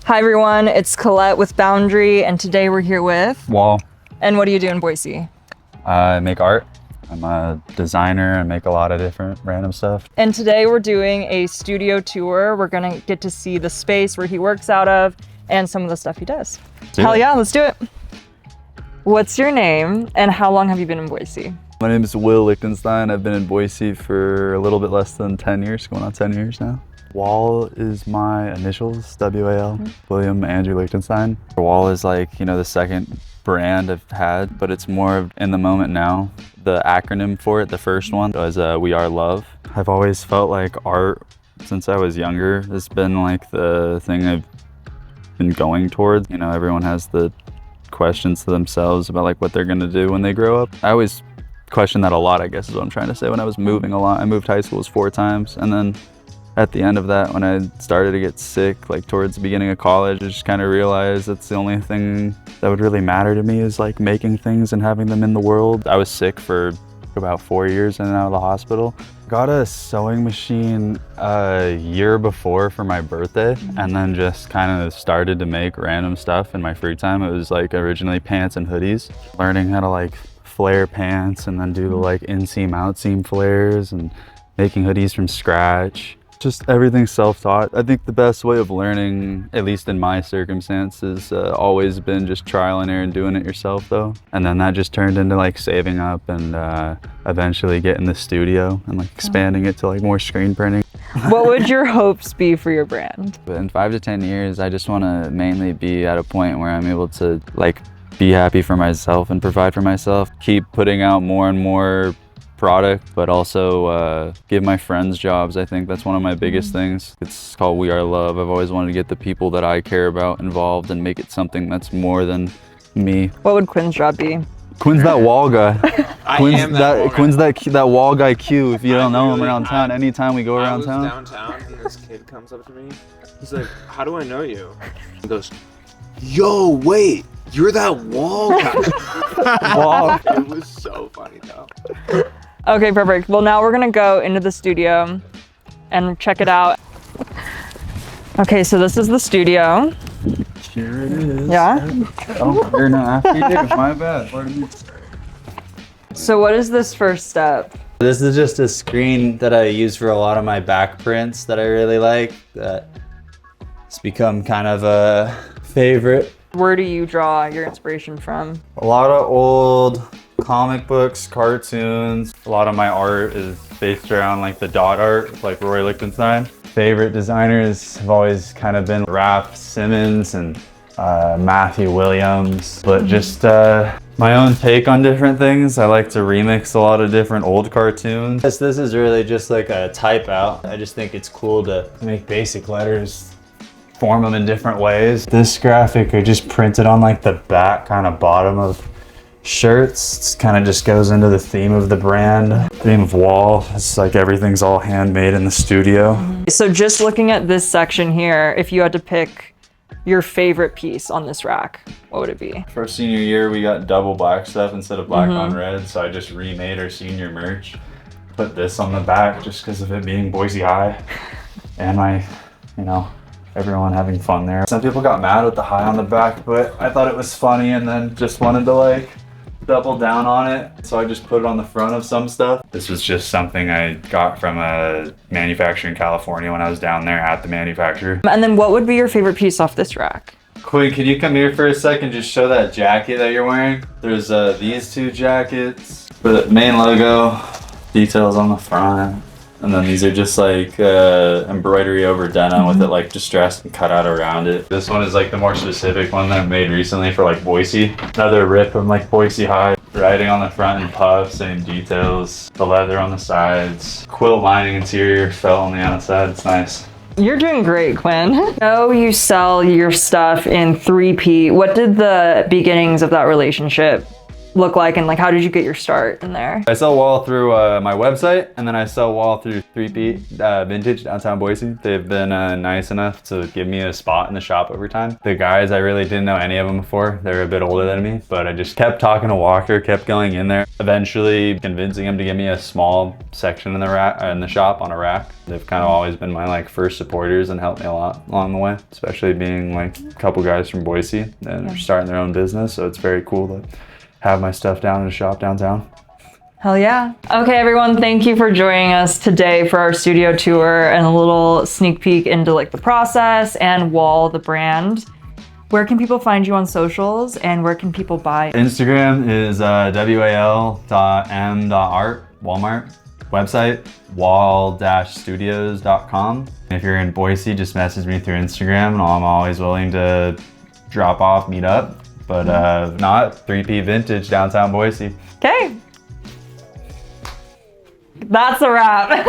Hi everyone, it's Colette with BNDRY, and today we're here with Wil. And what do you do in Boise? I make art. I'm a designer. I make a lot of different random stuff. And today we're doing a studio tour. We're gonna get to see the space where he works out of and some of the stuff he does. Hell yeah, let's do it. What's your name and how long have you been in Boise? My name is Wil Lichtenstien. I've been in Boise for a little bit less than 10 years, going on 10 years now. Wil is my initials, W-A-L, William Andrew Lichtenstein. Wil is like, you know, the second brand I've had, but it's more of in the moment now. The acronym for it, the first one was We Are Love. I've always felt like art, since I was younger, has been like the thing I've been going towards. You know, everyone has the questions to themselves about like what they're gonna do when they grow up. I always questioned that a lot, I guess is what I'm trying to say. When I was moving a lot, I moved high schools 4 times, and then at the end of that, when I started to get sick, like towards the beginning of college, I just kind of realized that's the only thing that would really matter to me is like making things and having them in the world. I was sick for about 4 years in and out of the hospital. Got a sewing machine a year before for my birthday, and then just kind of started to make random stuff in my free time. It was like originally pants and hoodies, learning how to like flare pants and then do the like inseam outseam flares and making hoodies from scratch. Just everything self-taught. I think the best way of learning, at least in my circumstances, always been just trial and error and doing it yourself though. And then that just turned into like saving up and eventually getting the studio and like expanding it to like more screen printing. What would your hopes be for your brand? In 5 to 10 years, I just want to mainly be at a point where I'm able to like be happy for myself and provide for myself. Keep putting out more and more product, but also give my friends jobs. I think that's one of my biggest things. It's called We Are Love. I've always wanted to get the people that I care about involved and make it something that's more than me. What would Quinn's job be? Quinn's that Wil guy. Quinn's that Wil guy Q. If you don't know him around town, anytime we go around town. I was downtown and this kid comes up to me. He's like, "How do I know you?" He goes, "Yo, wait, you're that Wil guy." Wil. It was so funny though. Okay, perfect. Well, now we're gonna go into the studio and check it out. Okay, so this is the studio. Here it is. Yeah? Oh, you're not after you. My bad. Pardon me. So what is this first step? This is just a screen that I use for a lot of my back prints that I really like. That it's become kind of a favorite. Where do you draw your inspiration from? A lot of old comic books, cartoons. A lot of my art is based around like the dot art, like Wil Lichtenstien. Favorite designers have always kind of been Raph Simmons and Matthew Williams, but just my own take on different things. I like to remix a lot of different old cartoons. This is really just like a type out. I just think it's cool to make basic letters, form them in different ways. This graphic I just printed on like the back kind of bottom of shirts. It kind of just goes into the theme of the brand, theme of Wil. It's like everything's all handmade in the studio. So just looking at this section here, if you had to pick your favorite piece on this rack, what would it be? For our senior year, we got double black stuff instead of black on red, so I just remade our senior merch. Put this on the back just because of it being Boise High and my, you know, everyone having fun there. Some people got mad with the high on the back, but I thought it was funny and then just wanted to like double down on it. So I just put it on the front of some stuff. This was just something I got from a manufacturer in California when I was down there at the manufacturer. And then what would be your favorite piece off this rack? Quinn, can you come here for a second? Just show that jacket that you're wearing. There's these 2 jackets for the main logo, details on the front. And then these are just like embroidery over denim with it like distressed and cut out around it. This one is like the more specific one that I made recently for like Boise. Another rip from like Boise High. Writing on the front and puff, same details. The leather on the sides. Quilt lining interior, felt on the outside. It's nice. You're doing great, Quinn. I know you sell your stuff in 3P. What did the beginnings of that relationship look like, and like how did you get your start in there? I sell wall through my website, and then I sell wall through 3P Vintage downtown Boise. They've been nice enough to give me a spot in the shop over time. The guys, I really didn't know any of them before. They're a bit older than me, but I just kept talking to Walker, kept going in there, eventually convincing him to give me a small section in the rack, in the shop on a rack. They've kind of always been my like first supporters and helped me a lot along the way, especially being like a couple guys from Boise that are starting their own business. So it's very cool to have my stuff down in a shop downtown. Hell yeah. Okay, everyone, thank you for joining us today for our studio tour and a little sneak peek into like the process and Wall, the brand. Where can people find you on socials, and where can people buy? Instagram is wal.m.art, Walmart. Website, wall-studios.com. If you're in Boise, just message me through Instagram, and I'm always willing to drop off, meet up. But if not, 3P Vintage downtown Boise. Okay. That's a wrap.